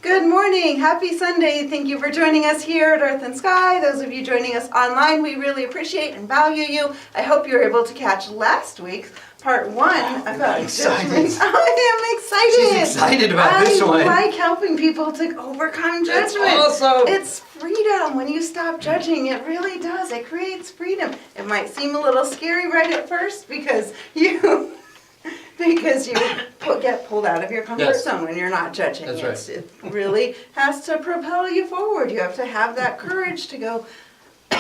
Good morning. Happy Sunday. Thank you for joining us here at Earth and Sky. Those of you joining us online, we really appreciate and value you. I hope you were able to catch last week's part 1 about judgment. I am excited. She's excited about this one. I like helping people to overcome judgment. It's awesome. It's freedom. When you stop judging, it really does. It creates freedom. It might seem a little scary right at first because you get pulled out of your comfort zone when you're not judging. That's right. It really has to propel you forward. You have to have that courage to go,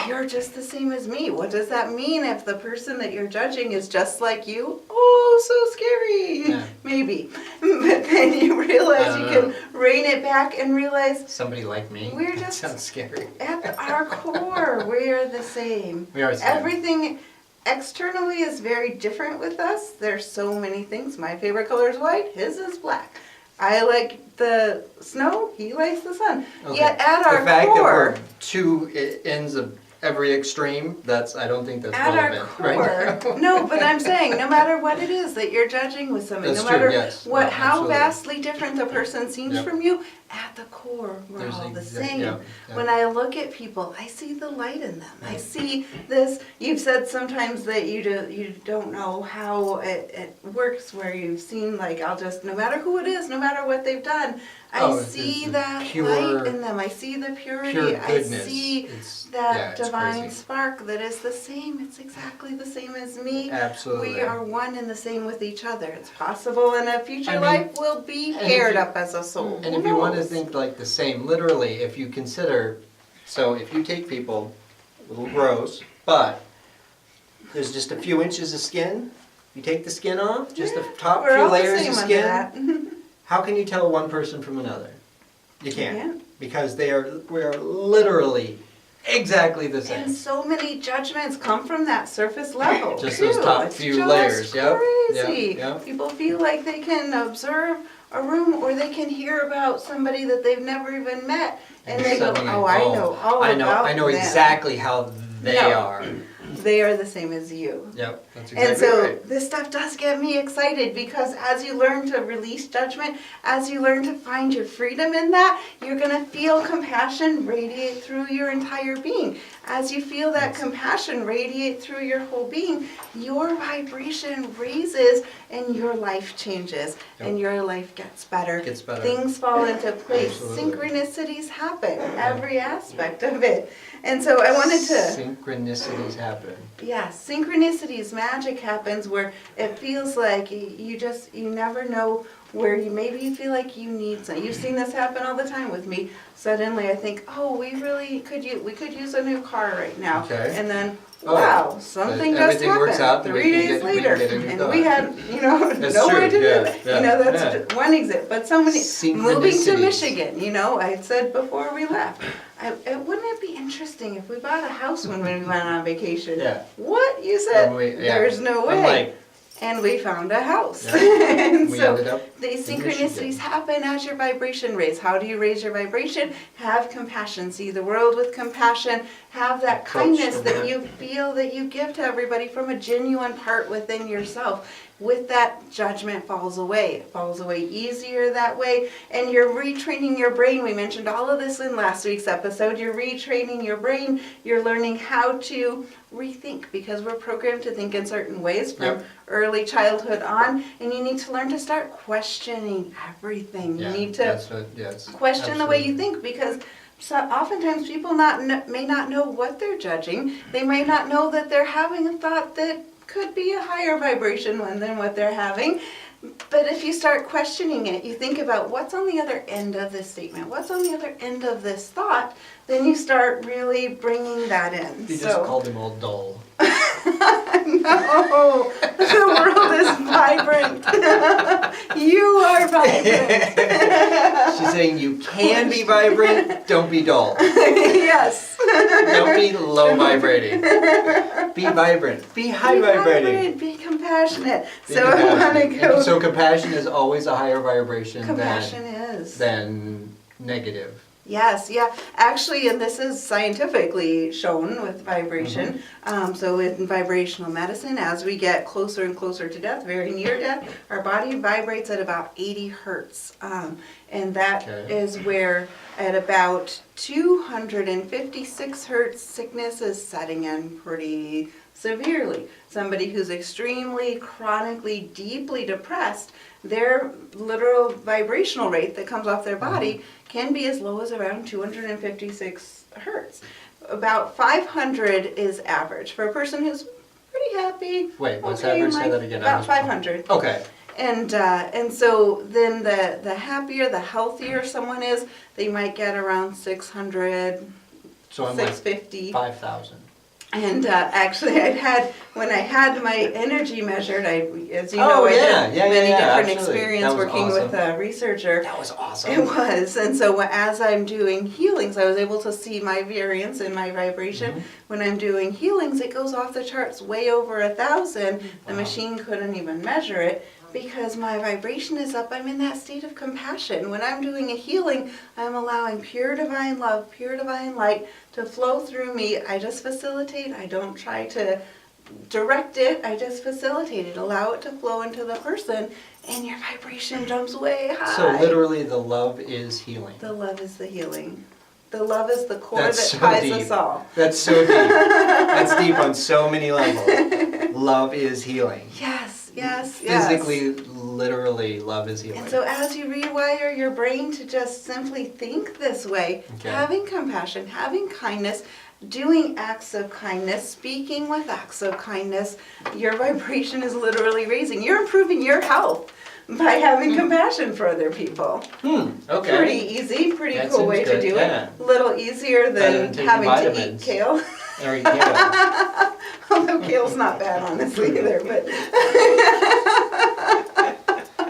you're just the same as me. What does that mean if the person that you're judging is just like you? Oh, so scary. Yeah. Maybe. But then you realize you can rein it back and realize somebody like me. We're just sounds scary. At our core, we are the same. We are the same. Everything externally is very different with us. There's so many things. My favorite color is white. His is black. I like the snow. He likes the sun. Okay. Yet at our the fact core, that we're two ends of every extreme, I don't think that's at our relevant core, right now. no, but I'm saying no matter what it is that you're judging with somebody, That's no matter true, yes. how Absolutely. vastly different the person seems Yep. from you, at the core, we're There's all the exact- same. yeah. When I look at people, I see the light in them. I see this. You've said sometimes that you don't know how it works, where you've seen, like, no matter who it is, no matter what they've done, I see that light in them. I see the purity. Pure I goodness. see It's divine crazy. spark that is the same. It's exactly the same as me. Absolutely. We are one and the same with each other. It's possible in a future I mean, life we'll be and if paired you- up as a soul. And Who if you want to knows? think like the same, literally, if you consider, so if you take people, a little gross, but there's just a few inches of skin, you take the skin off, just the top We're few all the layers same of under skin, that. how can you tell one person from another? You can't. can't. Because we are literally exactly the same. And so many judgments come from that surface level. Just too. those top It's few just layers, yep, Crazy. yep. People feel like they can observe a room, or they can hear about somebody that they've never even met, and they go, suddenly, "Oh, I know all about I know them." exactly how they No. are. They are the same as you. Yep, that's exactly And so right. this stuff does get me excited, because as you learn to release judgment, as you learn to find your freedom in that, you're going to feel compassion radiate through your entire being. As you feel that compassion radiate through your whole being, your vibration raises and your life changes, and your life gets better. Gets better. Things fall into place. Absolutely. Synchronicities happen, every aspect of it. And so I wanted to... Synchronicities happen. Yeah, synchronicities, magic happens where it feels like you never know where maybe you feel like you need something. You've seen this happen all the time with me. Suddenly I think, oh, we could use a new car right now. Okay. And then, Oh, wow, something just everything happened. works out, 3 days later, get a new and car. we had, That's nowhere true, to yeah, live. yeah, That's yeah. just one example. But so many, moving to Synchronicities. Michigan, I said before we left, wouldn't it be interesting if we bought a house when we went on vacation? Yeah. What? You said, When yeah. there's no way. I'm like, And we found a house. Yeah. And we so ended up these in synchronicities Michigan. happen as your vibration raises. How do you raise your vibration? Have compassion. See the world with compassion. Have that Approach kindness the that world. you feel that you give to everybody from a genuine part within yourself. With that, judgment falls away. It falls away easier that way. And you're retraining your brain. We mentioned all of this in last week's episode. You're retraining your brain. You're learning how to rethink, because we're programmed to think in certain ways from early childhood on. And you need to learn to start questioning everything. yeah, You need to question the way you think, because oftentimes people may not know what they're judging. They may not know that they're having a thought that could be a higher vibration one than what they're having. But if you start questioning it, you think about what's on the other end of this statement, what's on the other end of this thought, then you start really bringing that in. You just called him all dull. No, the world is vibrant. You are vibrant. She's saying you can be vibrant, don't be dull. Yes. Don't be low vibrating. Be vibrant. Be high vibrating. Be compassionate. Be So I want to compassionate. go. And so compassion is always a higher vibration Compassion is. than negative. Yes, yeah. Actually, and this is scientifically shown with vibration. So in vibrational medicine, as we get closer and closer to death, very near death, our body vibrates at about 80 hertz. And that is where at about 256 hertz, sickness is setting in pretty severely. Somebody who's extremely chronically deeply depressed, their literal vibrational rate that comes off their body can be as low as around 256 hertz. About 500 is average for a person who's pretty happy. Wait, what's okay, average? Say that again. About 500. Okay. And so then the happier, the healthier someone is, they might get around 600, So I'm 650. like 5,000. And actually, when I had my energy measured, as you know, Oh, I yeah, had yeah, yeah, many yeah, different absolutely. experience That was working with a researcher. That was awesome. It was, and so as I'm doing healings, I was able to see my variance in my vibration. When I'm doing healings, it goes off the charts way over 1,000. The machine couldn't even measure it. Because my vibration is up, I'm in that state of compassion. When I'm doing a healing, I'm allowing pure divine love, pure divine light to flow through me. I just facilitate. I don't try to direct it. I just facilitate it. Allow it to flow into the person, and your vibration jumps way high. So literally the love is healing. The love is the healing. The love is the core That's that so ties deep. us all. That's so deep. That's deep on so many levels. Love is healing. Yes, yes, yes. Physically, literally, love is healing. And so as you rewire your brain to just simply think this way, having compassion, having kindness, doing acts of kindness, speaking with acts of kindness, your vibration is literally raising. You're improving your health by having compassion for other people. Okay. Pretty easy, pretty That cool way seems to good, do yeah. it. A little easier Better than than having taking to eat vitamins. kale. Or yeah. Although kale's not bad, honestly, either. But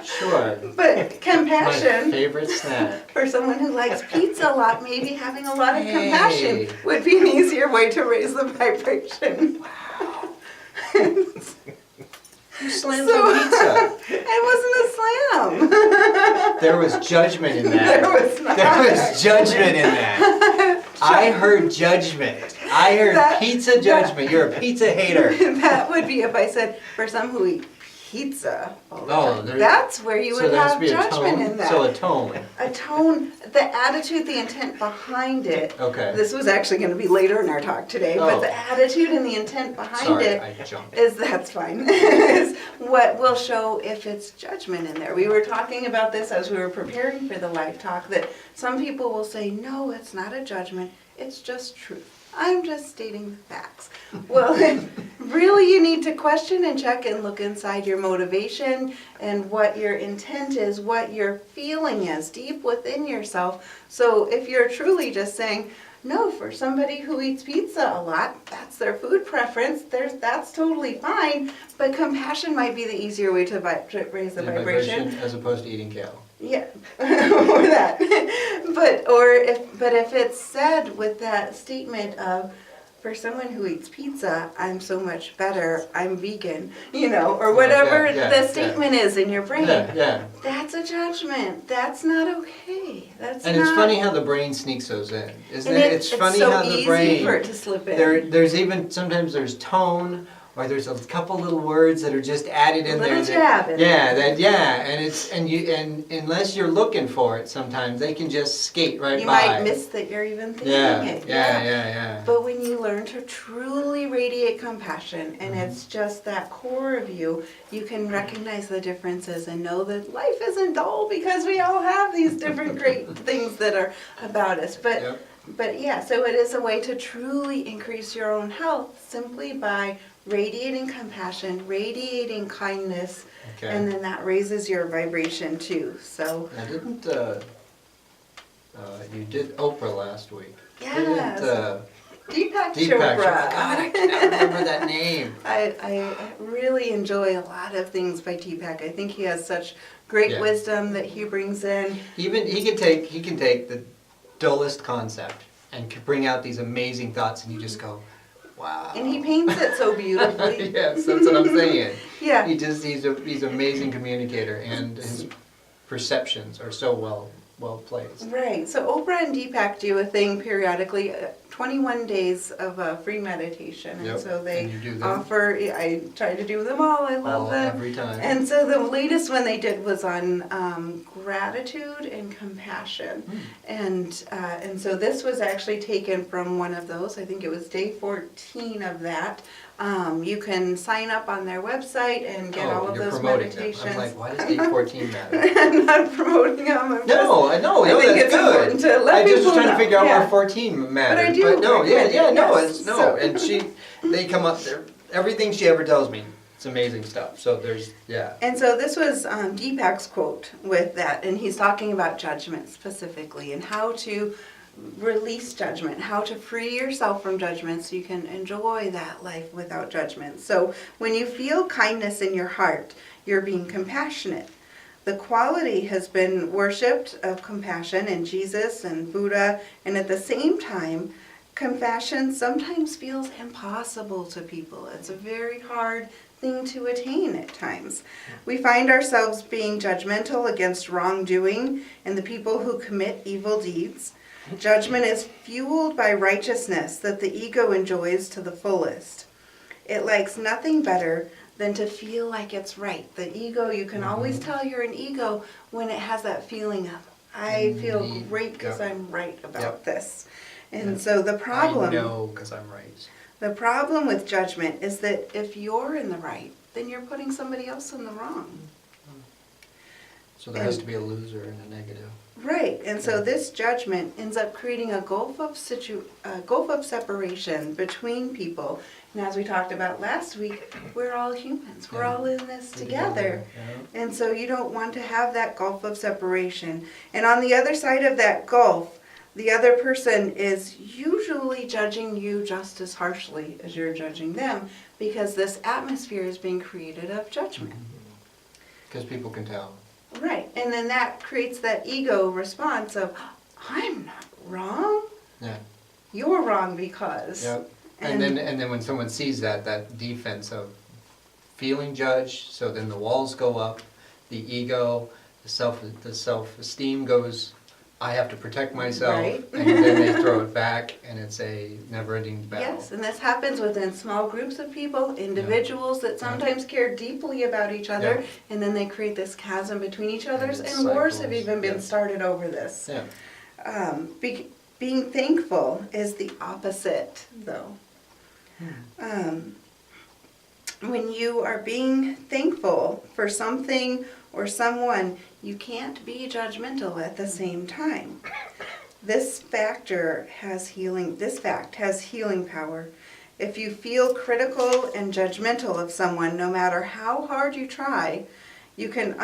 Sure. but My compassion favorite snack. for someone who likes pizza a lot, maybe having a lot of Hey. compassion would be an easier way to raise the vibration. Wow. You slammed So- some pizza. It wasn't a slam. There was judgment in that. There was not. There was judgment in that. I heard judgment. I heard That- pizza judgment. You're a pizza hater. That would be if I said, for some who eat pizza all the Oh, time. there- That's where you So would there has have to be a judgment tone. in that. So a tone. A tone, the attitude, the intent behind it. Okay. This was actually going to be later in our talk today, Oh. but the attitude and the intent behind Sorry, it I jumped. that's fine, is what will show if it's judgment in there. We were talking about this as we were preparing for the live talk, that some people will say, no, it's not a judgment, it's just truth. I'm just stating facts. Well, really you need to question and check and look inside your motivation and what your intent is, what your feeling is deep within yourself. So if you're truly just saying, no, for somebody who eats pizza a lot, that's their food preference, that's totally fine, but compassion might be the easier way to raise the vibration. As opposed to eating kale. Yeah, or that. But if it's said with that statement of, for someone who eats pizza, I'm so much better, I'm vegan, or whatever the statement is in your brain. Yeah. That's a judgment. That's not okay. That's And not. it's funny how the brain sneaks those in, isn't And it? It's funny so how the easy brain. for it to slip in. There's even sometimes there's tone, or there's a couple little words that are just added in there. Little jab in And unless you're looking for it, sometimes they can just skate right You by. might miss that you're even thinking it. Yeah. But when you learn to truly radiate compassion, and Mm-hmm. it's just that core of you, you can recognize the differences and know that life isn't dull because we all have these different great things that are about us. Yep. But yeah, so it is a way to truly increase your own health simply by radiating compassion, radiating kindness, Okay. and then that raises your vibration too. So Now, didn't you did Oprah last week? yes. Didn't Deepak Deepak Chopra. God, I cannot remember that name. I really enjoy a lot of things by Deepak. I think he has such great Yeah. wisdom that he brings in. Even he can take the dullest concept and can bring out these amazing thoughts, and you just go, wow. And he paints it so beautifully. Yes, that's what I'm saying. Yeah. He's an amazing communicator, and his perceptions are so well well placed. Right. So Oprah and Deepak do a thing periodically, 21 days of free meditation. And Yep. so they And you do them? offer, I try to do them all. I love All, them. every time. And so the latest one they did was on gratitude and compassion. And so this was actually taken from one of those. I think it was day 14 of that. You can sign up on their website and get all of you're those promoting meditations. them. I'm like, why does day 14 matter? I'm not promoting them. I'm No, I know, I think that's it's good. important to let I just was people trying to know, figure out yeah. where 14 mattered. I do no, recommend it, no, yes. it's no. So- And they come up there. Everything she ever tells me, it's amazing stuff. So there's, yeah. And so this was Deepak's quote with that, and he's talking about judgment specifically and how to release judgment, how to free yourself from judgment so you can enjoy that life without judgment. So when you feel kindness in your heart, you're being compassionate. The quality has been worshipped of compassion in Jesus and Buddha, and at the same time, compassion sometimes feels impossible to people. It's a very hard thing to attain at times. We find ourselves being judgmental against wrongdoing and the people who commit evil deeds. Judgment is fueled by righteousness that the ego enjoys to the fullest. It likes nothing better than to feel like it's right. The ego, you can always tell you're an ego when it has that feeling of, I feel great because Yep. I'm right about Yep. this. And Yep. so the I problem, know because I'm right. the problem with judgment is that if you're in the right, then you're putting somebody else in the wrong. So there has to be a loser and a negative. Right, and so Yeah. this judgment ends up creating a gulf of separation between people. And as we talked about last week, we're all humans. We're Yeah. all in this We're together. Yeah. And so you don't want to have that gulf of separation. And on the other side of that gulf, the other person is usually judging you just as harshly as you're judging them, because this atmosphere is being created of judgment. Because people can tell. Right, and then that creates that ego response of, I'm not wrong, Yeah. you're wrong because. Yep. And then when someone sees that defense of feeling judged, so then the walls go up, the ego, the self-esteem goes, I have to protect myself, Right. and then they throw it back, and it's a never-ending battle. Yes, and this happens within small groups of people, individuals that sometimes care deeply about each other, Yeah. and then they create this chasm between each others, it and wars have cycles, even been yeah. started over this. Yeah. Being thankful is the opposite, though. When you are being thankful for something or someone, you can't be judgmental at the same time. This fact has healing power. If you feel critical and judgmental of someone, no matter how hard you try, you can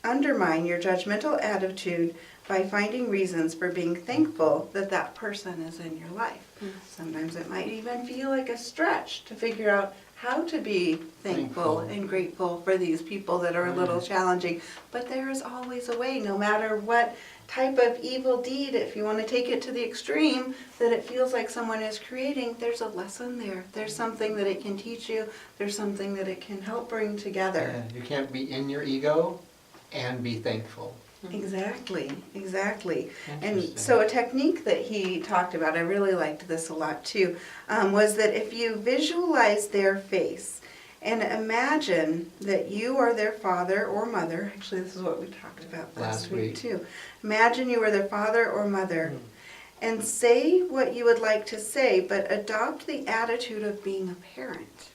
undermine your judgmental attitude by finding reasons for being thankful that that person is in your life. Sometimes it might even feel like a stretch to figure out how to be thankful and grateful for these people that are a little challenging. But there is always a way, no matter what type of evil deed, if you want to take it to the extreme, that it feels like someone is creating, there's a lesson there. There's something that it can teach you. There's something that it can help bring together. Yeah. You can't be in your ego and be thankful. Exactly. And Interesting. so a technique that he talked about, I really liked this a lot too, was that if you visualize their face and imagine that you are their father or mother, actually this is what we talked about last week too. Imagine you are their father or mother and say what you would like to say, but adopt the attitude of being a parent.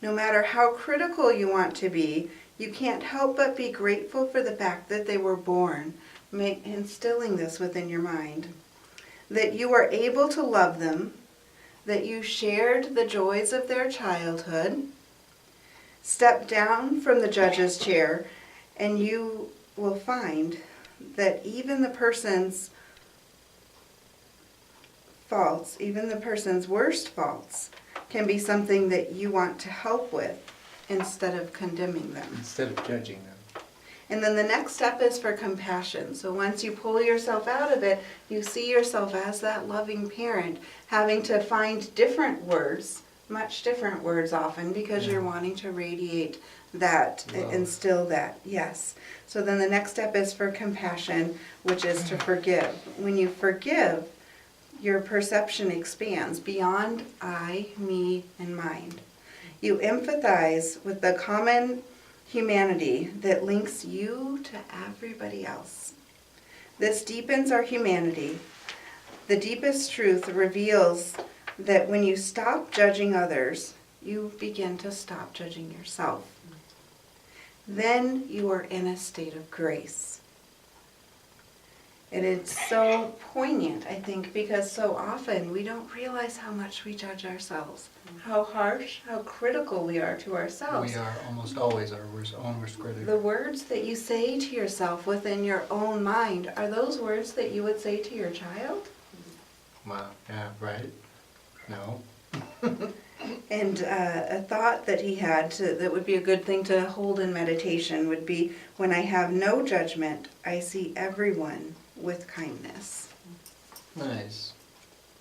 No matter how critical you want to be, you can't help but be grateful for the fact that they were born, instilling this within your mind. That you are able to love them, that you shared the joys of their childhood. Step down from the judge's chair, and you will find that even the person's faults, even the person's worst faults, can be something that you want to help with, instead of condemning them. Instead of judging them. And then the next step is for compassion. So once you pull yourself out of it, you see yourself as that loving parent, having to find different words, much different words often, because you're wanting to radiate that, Love. instill that, yes. So then the next step is for compassion, which is to forgive. When you forgive, your perception expands beyond I, me, and mine. You empathize with the common humanity that links you to everybody else. This deepens our humanity. The deepest truth reveals that when you stop judging others, you begin to stop judging yourself. Then you are in a state of grace. And it's so poignant, I think, because so often we don't realize how much we judge ourselves, how harsh, how critical we are to ourselves. We are almost always our own worst critic. The words that you say to yourself within your own mind, are those words that you would say to your child? Wow, yeah, right? No. And a thought that he had that would be a good thing to hold in meditation would be, when I have no judgment, I see everyone with kindness. Nice.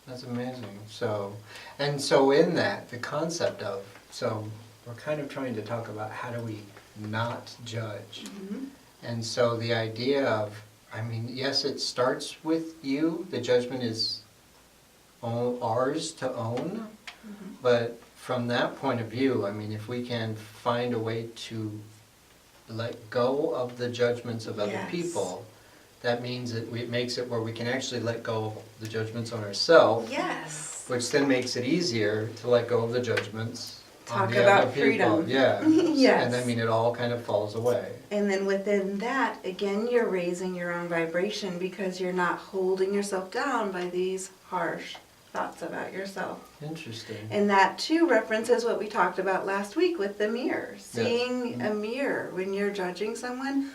That's amazing. So in that, the concept of, so we're kind of trying to talk about how do we not judge. Mm-hmm. And so the idea of, I mean, yes, it starts with you. The judgment is ours to own. Mm-hmm. But from that point of view, I mean, if we can find a way to let go of the judgments of other Yes. people, that means that it makes it where we can actually let go of the judgments on ourselves, Yes. which then makes it easier to let go of the judgments on Talk the about other people. freedom. Yeah. Yes. And I mean, it all kind of falls away. And then within that, again, you're raising your own vibration because you're not holding yourself down by these harsh thoughts about yourself. Interesting. And that too references what we talked about last week with the mirror. Seeing a mirror when you're judging someone,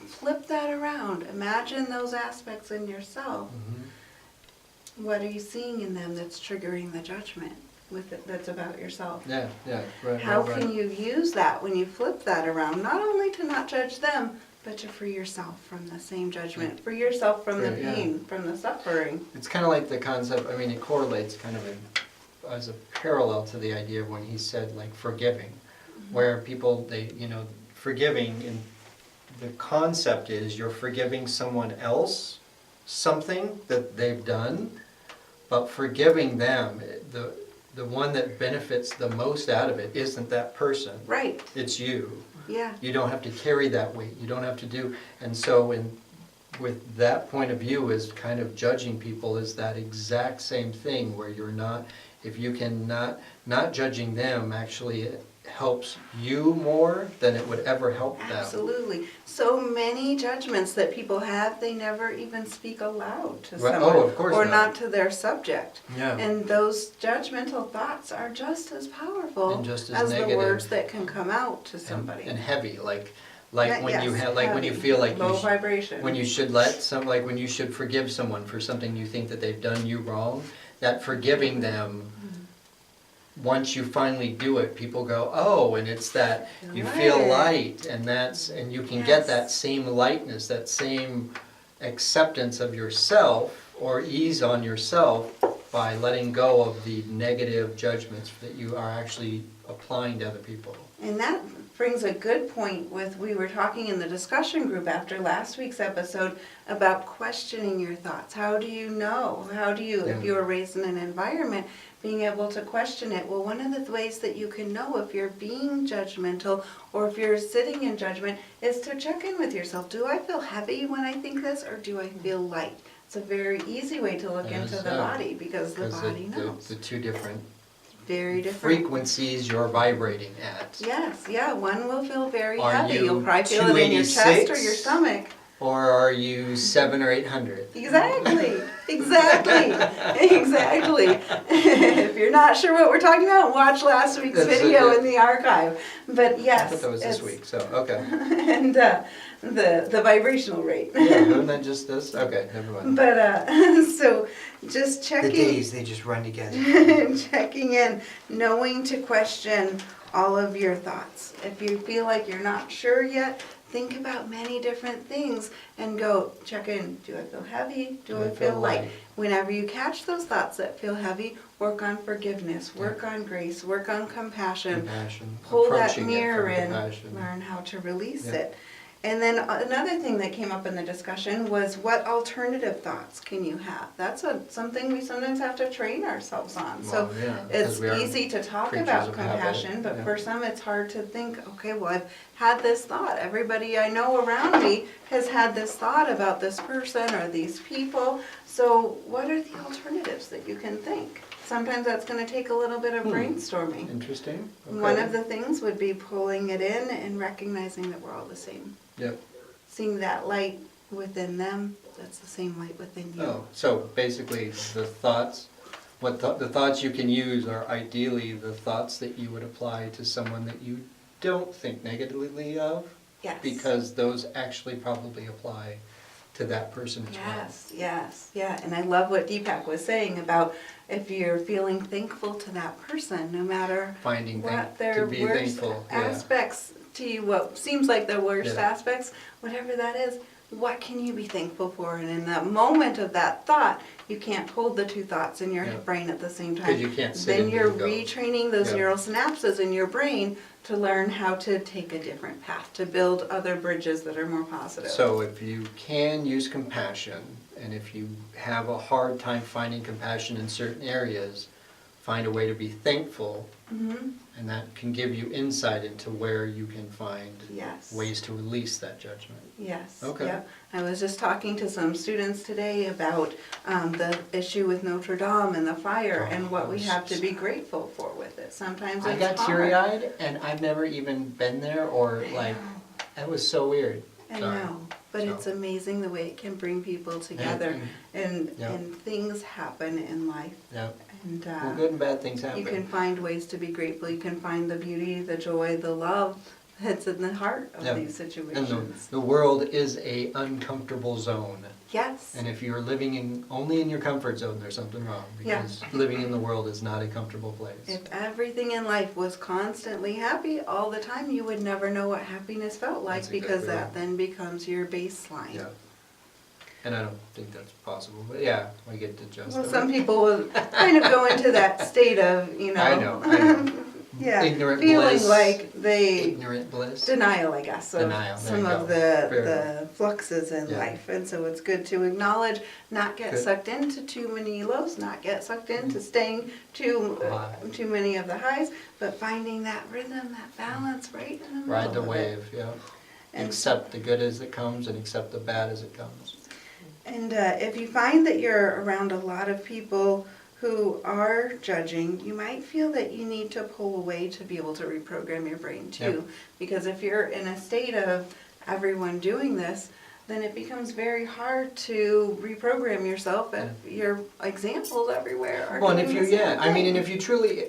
flip that around. Imagine those aspects in yourself. Mhm. What are you seeing in them that's triggering the judgment that's about yourself? Yeah, right. How right. can you use that when you flip that around? Not only to not judge them, but to free yourself from the same judgment, free yourself from the Yeah. pain, from the suffering. It's kind of like the concept, I mean, it correlates kind of as a parallel to the idea of when he said like forgiving, where people, forgiving, and the concept is you're forgiving someone else something that they've done, but forgiving them, the one that benefits the most out of it isn't that person. Right, It's you. yeah. You don't have to carry that weight. You don't have to do, and so with that point of view is kind of judging people is that exact same thing where you're not, if you can not judging them actually it helps you more than it would ever help them. Absolutely. So many judgments that people have, they never even speak aloud to Right. someone. Oh, of course or not. not to their subject. Yeah. And those judgmental thoughts are just as powerful And just as the negative. words that can come out to somebody. And heavy, like Yeah, when you yes, have, like when you heavy, feel like low vibration. when you should like when you should forgive someone for something you think that they've done you wrong, that forgiving them, once you finally do it, people go, oh, and it's that you feel light, and you can get that same lightness, that same acceptance of yourself or ease on yourself by letting go of the negative judgments that you are actually applying to other people. And that brings a good point we were talking in the discussion group after last week's episode about questioning your thoughts. How do you know? If you were raised in an environment, being able to question it? Well, one of the ways that you can know if you're being judgmental or if you're sitting in judgment is to check in with yourself. Do I feel heavy when I think this, or do I feel light? It's a very easy way to look into the body because the body knows. The two different Very different frequencies you're vibrating at. Yes, yeah, one will feel very Are heavy. you You'll probably feel it in your chest or 286? your stomach. Or are you 700 or 800? Exactly. If you're not sure what we're talking about, watch last week's video in the archive. But yes. I thought that was this week, so, okay. And the vibrational rate. Yeah, isn't that just this? Okay, never mind. But, so just checking. The days, they just run together. Checking in, knowing to question all of your thoughts. If you feel like you're not sure yet, think about many different things and go check in. Do I feel heavy? Do I I feel feel light? light? Whenever you catch those thoughts that feel heavy, work on forgiveness, work on grace, work on compassion. Compassion, Pull that approaching it mirror from in, compassion. learn how to release Yeah. it. And then another thing that came up in the discussion was, what alternative thoughts can you have? That's something we sometimes have to train ourselves on. So Well, yeah, it's 'cause we are easy to talk creatures about of habit, compassion, but yeah. for some it's hard to think, okay, well, I've had this thought. Everybody I know around me has had this thought about this person or these people. So what are the alternatives that you can think? Sometimes that's going to take a little bit of brainstorming. Interesting. Okay. One of the things would be pulling it in and recognizing that we're all the same. Yep. Seeing that light within them, that's the same light within you. Oh, so basically the thoughts, the thoughts you can use are ideally the thoughts that you would apply to someone that you don't think negatively of, Yes. because those actually probably apply to that person as well. Yes, yes, yeah. And I love what Deepak was saying about if you're feeling thankful to that person, no matter Finding what to their be worst thankful. Yeah. aspects to you, what seems like their worst Yeah. aspects, whatever that is, what can you be thankful for? And in that moment of that thought, you can't hold the two thoughts in your Yeah. brain at the same time. 'Cause you can't sit Then in you're ego. retraining those Yeah. neural synapses in your brain to learn how to take a different path, to build other bridges that are more positive. So if you can use compassion, and if you have a hard time finding compassion in certain areas, find a way to be thankful, Mhm. and that can give you insight into where you can find Yes. ways to release that judgment. Yes. Okay. Yeah. I was just talking to some students today about the issue with Notre Dame and the fire and what we have to be grateful for with it. Sometimes I it's got hard. teary-eyed, and I've never even been there, or like, that was so weird. I Sorry. know, but So. it's amazing the way it can bring people together, and Yeah. things happen in life, Yep. and Well, good and bad things happen. you can find ways to be grateful. You can find the beauty, the joy, the love that's in the heart of Yeah. these And situations. the world is a uncomfortable zone. Yes. And if you're living only in your comfort zone, there's something wrong. Yeah. Because living in the world is not a comfortable place. If everything in life was constantly happy all the time, you would never know what happiness felt like, That's because exactly that right. then becomes your baseline. Yeah. And I don't think that's possible, but yeah, I get to adjust. Well, that. some people will kind of go into that state of, I know. yeah, Ignorant feeling bliss. like they Ignorant bliss. denial, I guess, of Denial, there some you of go. Fair the fluxes in Yeah. life. And so it's good to acknowledge, not get Good. sucked into too many lows, not get sucked into staying too many of the highs, but finding that rhythm, that balance right in the middle Ride the of it. wave, yeah. And- Accept the good as it comes and accept the bad as it comes. And if you find that you're around a lot of people who are judging, you might feel that you need to pull away to be able to reprogram your brain too. Yep. Because if you're in a state of everyone doing this, then it becomes very hard to reprogram yourself if your examples everywhere are Well, and if doing you, the yeah, same I mean, and thing. if you truly,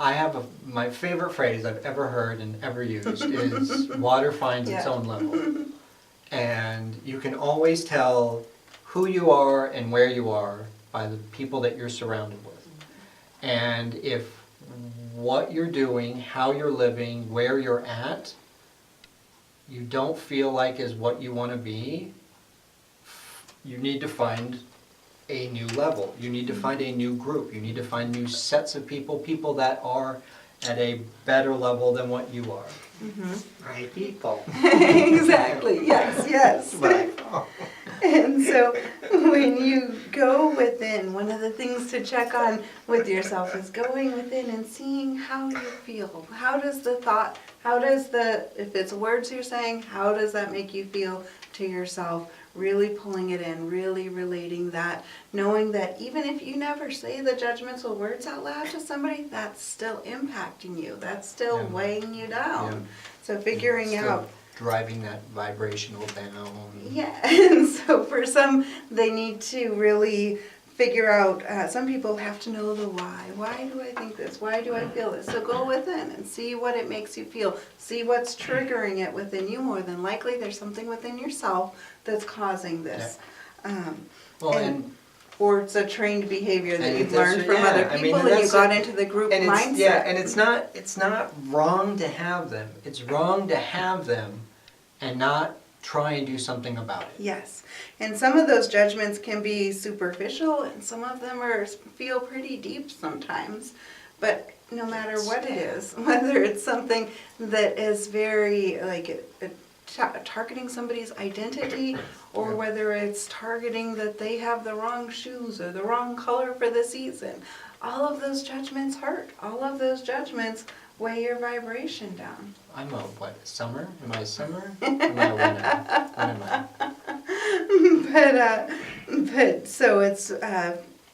I have my favorite phrase I've ever heard and ever used is water finds its Yeah. own level. And you can always tell who you are and where you are by the people that you're surrounded with. And if what you're doing, how you're living, where you're at, you don't feel like is what you want to be, you need to find a new level. You need to find a new group. You need to find new sets of people, people that are at a better level than what you are. Right people. Exactly, yes, yes. Right. And so when you go within, one of the things to check on with yourself is going within and seeing how you feel. How does the thought, if it's words you're saying, how does that make you feel to yourself? Really pulling it in, really relating that, knowing that even if you never say the judgmental words out loud to somebody, that's still impacting you. That's still Yeah. weighing you down. Yeah. So figuring Still out. driving that vibrational down. Yeah, and so for some, they need to really figure out, some people have to know the why. Why do I think this? Why do I feel this? So go within and see what it makes you feel. See what's triggering it within you. More than likely, there's something within yourself that's causing this. Well, and or it's a trained behavior that And you've that's- learned from yeah, other I mean, people and and you that's got it. into the group and mindset. it's, yeah, and it's not wrong to have them. It's wrong to have them and not try and do something about it. Yes, and some of those judgments can be superficial, and some of them feel pretty deep sometimes. But no matter what it is, whether it's something that is very like targeting somebody's identity, or whether it's targeting that they have the wrong shoes or the wrong color for the season, all of those judgments hurt. All of those judgments weigh your vibration down. I'm a what? Summer? Am I a summer? Am I a winter? What am I? But so it's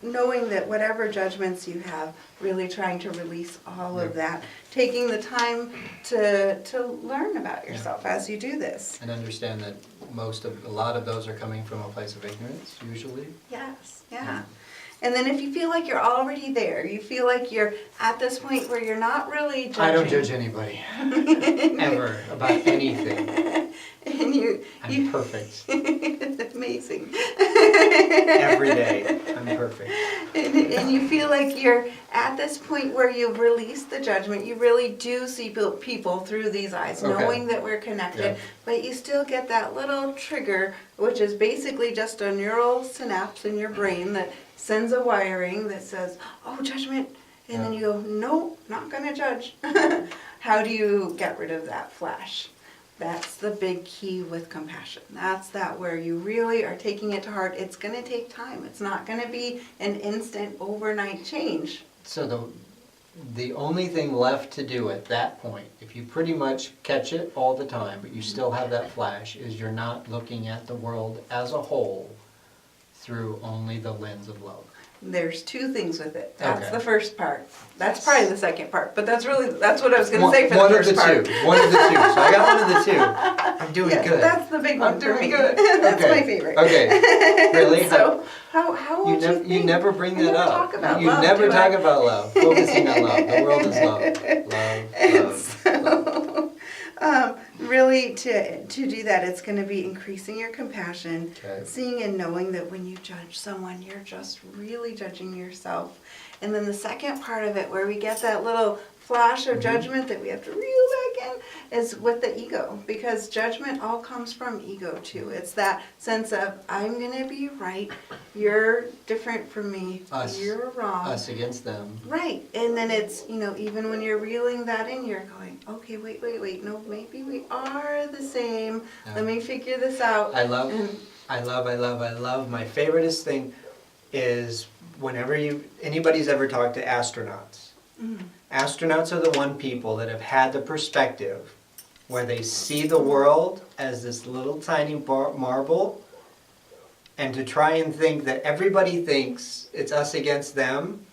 knowing that whatever judgments you have, really trying to release all of that, taking the time to learn about yourself as you do this. And understand that a lot of those are coming from a place of ignorance, usually. Yes, yeah. And then if you feel like you're already there, you feel like you're at this point where you're not really judging. I don't judge anybody, ever, about anything. And I'm perfect. It's amazing. Every day, I'm perfect. And you feel like you're at this point where you've released the judgment. You really do see people through these eyes, Okay. knowing that we're connected. Yeah. But you still get that little trigger, which is basically just a neural synapse in your brain that sends a wiring that says, oh, judgment. And then you go, no, not going to judge. How do you get rid of that flash? That's the big key with compassion. That's that where you really are taking it to heart. It's going to take time. It's not going to be an instant overnight change. So the only thing left to do at that point, if you pretty much catch it all the time, but you still have that flash, is you're not looking at the world as a whole through only the lens of love. There's two things with it. That's Okay. the first part. That's probably the second part, but that's what I was going to say for One the of first the part. two. One of the two. So I got one of the two. I'm doing Yes, good. that's the big one I'm for doing me. good. That's Okay. my favorite. Okay. Really? So how You would you never, think? never bring I that never up. talk about You love, never do talk I? about love. Focusing on love. The world is love. Love. Really to do that, it's going to be increasing your compassion, Okay. seeing and knowing that when you judge someone, you're just really judging yourself. And then the second part of it, where we get that little flash of judgment that we have to reel back in, is with the ego. Because judgment all comes from ego too. It's that sense of, I'm going to be right, you're different from me, Us. you're wrong. Us against them. Right, and then it's, even when you're reeling that in, you're going, okay, wait, no, maybe we are the same. Yeah. Let me figure this out. I love, my favoriteest thing is whenever anybody's ever talked to astronauts. Astronauts are the one people that have had the perspective where they see the world as this little tiny marble, and to try and think that everybody thinks it's us against them.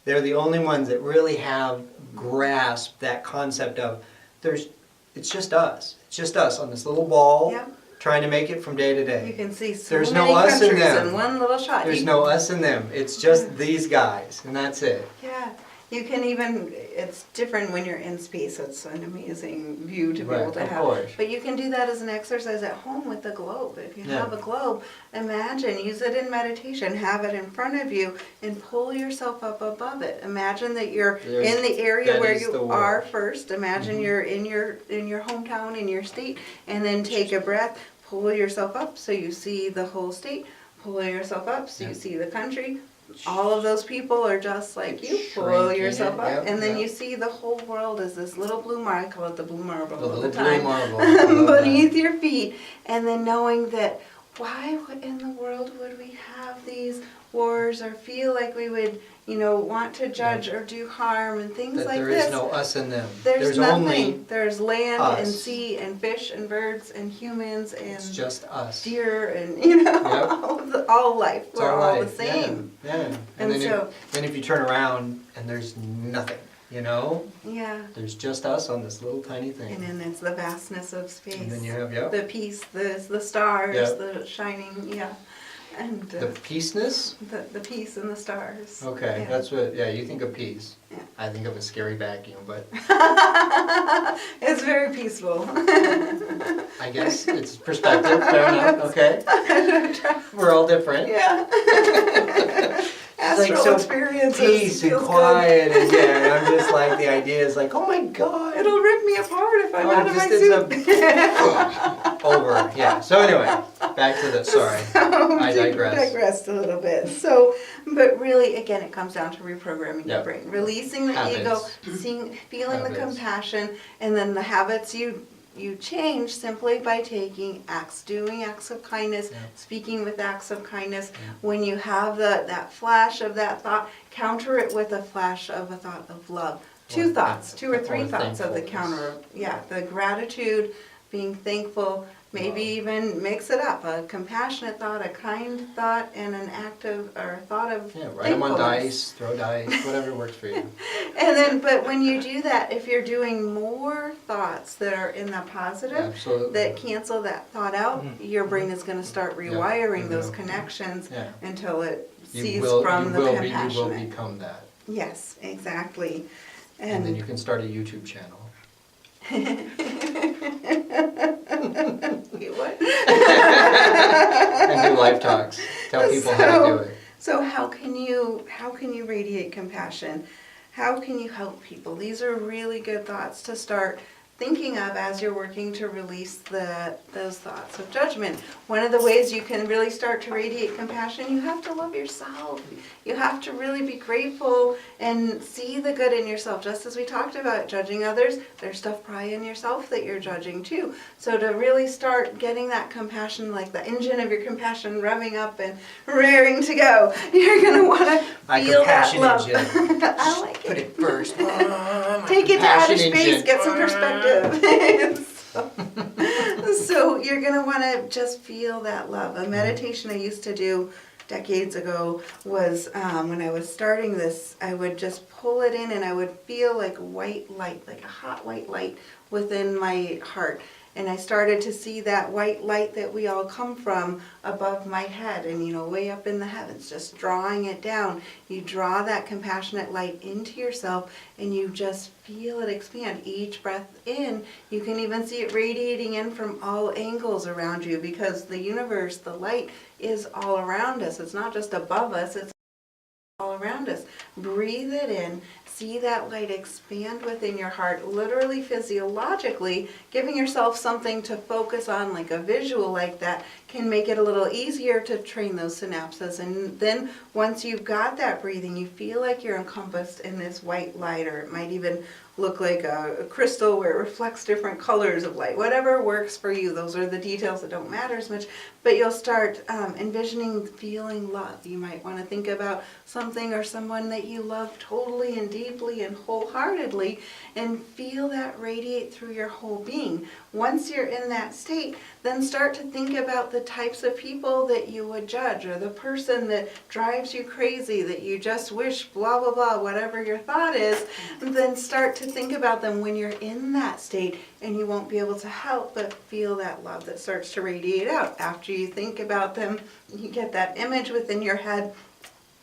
They're the only ones that really have grasped that concept of it's just us. It's just us on this little ball, Yep. trying to make it from day to You day. can see so There's many no us and countries them. in one little shot. There's no us and them. It's just these guys, and that's it. Yeah, you can even, it's different when you're in space. It's an amazing view to be Right, able to of have. course. But you can do that as an exercise at home with the globe. If you Yeah. have a globe, imagine, use it in meditation, have it in front of you, and pull yourself up above it. Imagine that you're in the area that where is the you world. are first. Imagine you're in your hometown, in your state, and then take a breath, pull yourself up so you see the whole state, pull yourself up so you see the country. All of those people are just like you. Pull Shrinking yourself it, up, yep, and then yep. you see the whole world as this little blue marble. I call it the blue marble The all little the blue time. marble. I love that. Beneath your feet, and then knowing that why in the world would we have these wars or feel like we would, want to judge or do harm and things That like there this? is no us and them. There's nothing. only There's land and us. sea and fish and birds and humans and it's just us. deer and Yep. all life. It's We're our all the life. same. Yeah. And And then, so- then if you turn around and there's nothing, Yeah. there's just us on this little tiny And thing. then it's the vastness of space. And then you have, yep, The peace, the stars, Yep. the shining, and the peaceness. the peace and the stars. Okay, Yeah. that's what, you think of peace. Yeah. I think of a scary vacuum, but It's very peaceful. I guess it's perspective, fair enough, okay? We're all different. Yeah. astral so experiences. peace and feels quiet, good. and yeah, and I'm just like, the idea is like, oh my God. It'll rip me apart if I'm Oh, it out of my just suit. ends over, yeah. So anyway, back to the, sorry, I So, digress. digressed a little bit. So, but really, again, it comes down to reprogramming your Yep. brain, releasing the Habits. ego, feeling the Habits. compassion, and then the habits you change simply by doing acts of kindness, Yeah. speaking with acts of kindness. Yeah. When you have that flash of that thought, counter it with a flash of a thought of love. Two or three thoughts of the counter. Yeah, the gratitude, being thankful, maybe even mix it up. A compassionate thought, a kind thought, and an active or thought of Yeah, write them on thankfulness. dice, throw dice, whatever works for you. And then, but when you do that, if you're doing more thoughts that are in the positive, Absolutely. that cancel that thought out, your brain is going to start rewiring it those will. connections Yeah. until it You sees will, from the you will compassionate. become that. Yes, exactly. And then you can start a YouTube channel. You what? And do live talks. Tell people how to do it. So how can you radiate compassion? How can you help people? These are really good thoughts to start thinking of as you're working to release those thoughts of judgment. One of the ways you can really start to radiate compassion, you have to love yourself. You have to really be grateful and see the good in yourself. Just as we talked about judging others, there's stuff probably in yourself that you're judging too. So to really start getting that compassion, like the engine of your compassion revving up and raring to go, you're going to want to feel that love. I like Put it. it first. Take it to outer Compassion space, engine. get some perspective. So you're going to want to just feel that love. A meditation I used to do decades ago was when I was starting this, I would just pull it in and I would feel like white light, like a hot white light within my heart. And I started to see that white light that we all come from above my head and, way up in the heavens, just drawing it down. You draw that compassionate light into yourself and you just feel it expand. Each breath in, you can even see it radiating in from all angles around you because the universe, the light, is all around us. It's not just above us, it's all around us. Breathe it in. See that light expand within your heart, literally physiologically. Giving yourself something to focus on, like a visual like that, can make it a little easier to train those synapses. And then once you've got that breathing, you feel like you're encompassed in this white light, or it might even look like a crystal where it reflects different colors of light. Whatever works for you. Those are the details that don't matter as much. But you'll start envisioning feeling love. You might want to think about something or someone that you love totally and deeply and wholeheartedly, and feel that radiate through your whole being. Once you're in that state, then start to think about the types of people that you would judge, or the person that drives you crazy, that you just wish blah blah blah, whatever your thought is. And then start to think about them when you're in that state, and you won't be able to help but feel that love that starts to radiate out. After you think about them, you get that image within your head,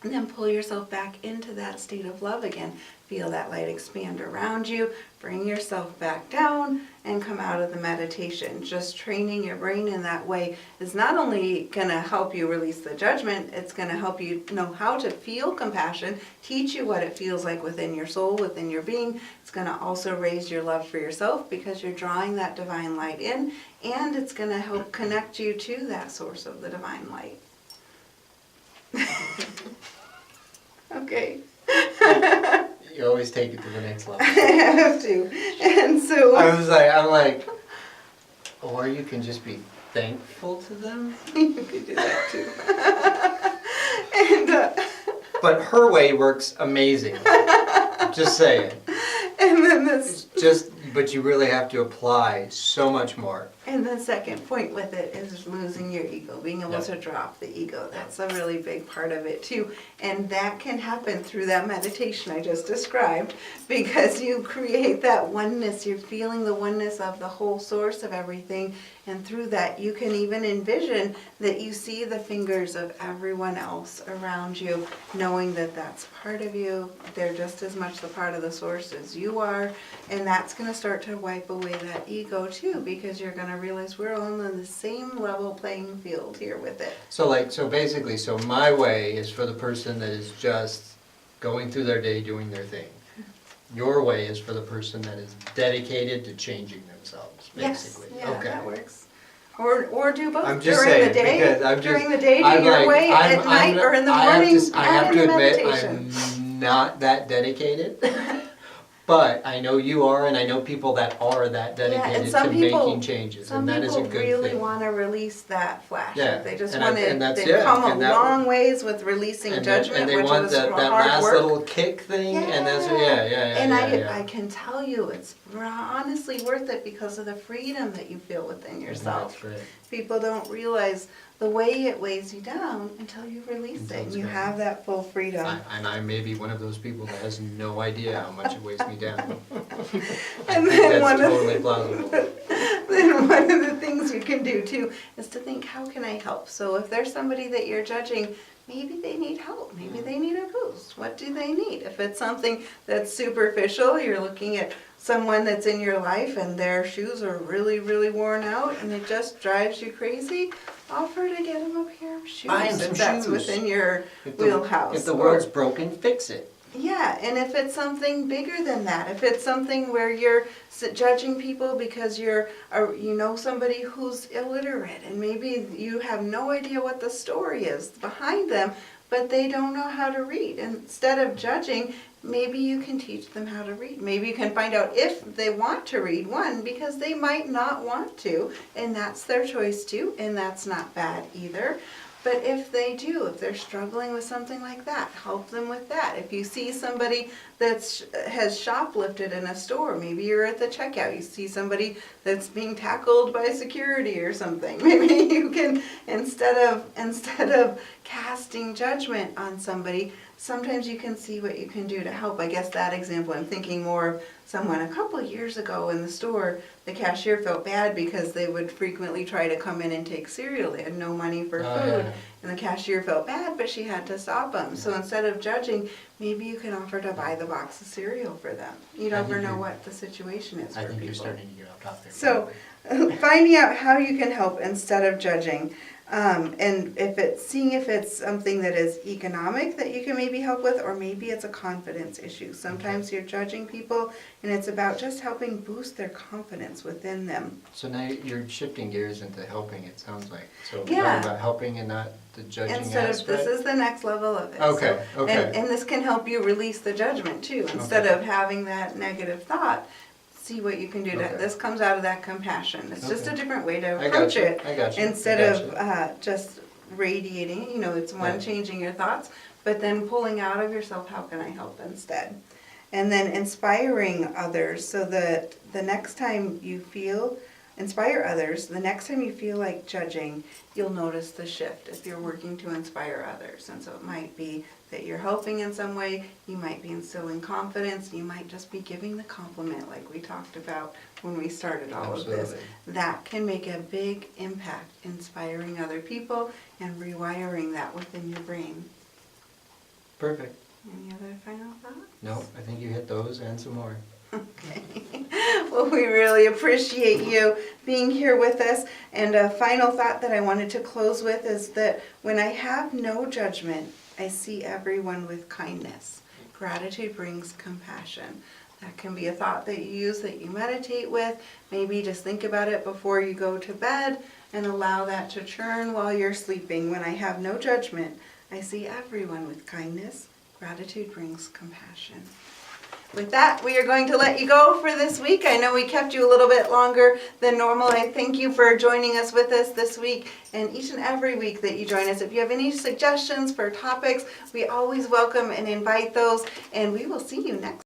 and then pull yourself back into that state of love again. Feel that light expand around you, bring yourself back down, and come out of the meditation. Just training your brain in that way is not only going to help you release the judgment, it's going to help you know how to feel compassion, teach you what it feels like within your soul, within your being. It's going to also raise your love for yourself because you're drawing that divine light in, and it's going to help connect you to that source of the divine light. Okay. You always take it to the next level. I have to. And so I'm like, or you can just be thankful to them. you could do that too. And But her way works amazing. Just saying. and then this But you really have to apply so much more. and the second point with it is losing your ego, being able to drop the ego. That's a really big part of it too. And that can happen through that meditation I just described, because you create that oneness. You're feeling the oneness of the whole source of everything. And through that, you can even envision that you see the fingers of everyone else around you, knowing that that's part of you. They're just as much the part of the source as you are. And that's going to start to wipe away that ego too, because you're going to to realize we're all on the same level playing field here with it. So basically, so my way is for the person that is just going through their day, doing their thing. Your way is for the person that is dedicated to changing themselves, basically. Yes, yeah, Okay. that works. Or do both I'm just during saying, the day. because I'm just. During the day, do I'm your like- way. I'm- At night or in the I have morning, to- I have add to in the admit, meditation. I'm not that dedicated. But I know you are, and I know people that are that Yeah, and dedicated some to people, making changes, some and that is a people good really thing. want to release that flash. Yeah, They just and want and to. that's- They've yeah, come a and that- long ways with releasing And judgment, they which want was that hard last work. little kick thing, and that's, yeah. And yeah. I can tell you, it's honestly worth it because of the freedom that you feel within yourself. That's great. People don't realize the way it weighs you down until you release it. That's You right. have that full freedom. And I may be one of those people that has no idea how much it weighs me down. I And think then that's one of- totally plausible. Then one of the things you can do too is to think, how can I help? So if there's somebody that you're judging, maybe they need help, maybe they need a boost. What do they need? If it's something that's superficial, you're looking at someone that's in your life and their shoes are really, really worn out and it just drives you crazy, offer to get them a pair of shoes Buy 'em some if that's shoes. within your If wheelhouse. If the Or- world's broken, fix it. yeah, and if it's something bigger than that, if it's something where you're judging people because you know somebody who's illiterate and maybe you have no idea what the story is behind them, but they don't know how to read. Instead of judging, maybe you can teach them how to read. Maybe you can find out if they want to read, one, because they might not want to, and that's their choice too, and that's not bad either. But if they do, if they're struggling with something like that, help them with that. If you see somebody that has shoplifted in a store, maybe you're at the checkout, you see somebody that's being tackled by security or something, maybe you can, instead of casting judgment on somebody, sometimes you can see what you can do to help. I guess that example, I'm thinking more of someone a couple of years ago in the store, the cashier felt bad because they would frequently try to come in and take cereal. They had no money for Oh, food. yeah. And the cashier felt bad, but she had to stop them. So instead of judging, maybe you can offer to buy the box of cereal for them. You I never think know you're- what the situation is for I people. think you're starting to get off topic. So, finding out how you can help instead of judging. And seeing if it's something that is economic that you can maybe help with, or maybe it's a confidence issue. Sometimes you're judging people and it's about just helping boost their confidence within them. So now you're shifting gears into helping, it sounds like. So we're Yeah. talking about helping and not the judging Instead of, aspect? this is the next level of it. Okay, So- okay. And this can help you release the judgment too. Instead Okay. of having that negative thought, see what you can do to, Okay. this comes out of that compassion. It's just a Okay. different way to I approach gotcha, it. I gotcha, I Instead gotcha. of just radiating, it's one, Yeah. changing your thoughts, but then pulling out of yourself, how can I help instead? And then inspiring others so that the next time you inspire others, the next time you feel like judging, you'll notice the shift if you're working to inspire others. And so it might be that you're helping in some way, you might be instilling confidence, you might just be giving the compliment like we talked about when we started all of this. Absolutely. That can make a big impact, inspiring other people and rewiring that within your brain. Perfect. Any other final thoughts? No, I think you hit those and some more. Okay. Well, we really appreciate you being here with us. And a final thought that I wanted to close with is that when I have no judgment, I see everyone with kindness. Gratitude brings compassion. That can be a thought that you use, that you meditate with. Maybe just think about it before you go to bed and allow that to churn while you're sleeping. When I have no judgment, I see everyone with kindness. Gratitude brings compassion. With that, we are going to let you go for this week. I know we kept you a little bit longer than normal. I thank you for joining us with us this week and each and every week that you join us. If you have any suggestions for topics, we always welcome and invite those, and we will see you next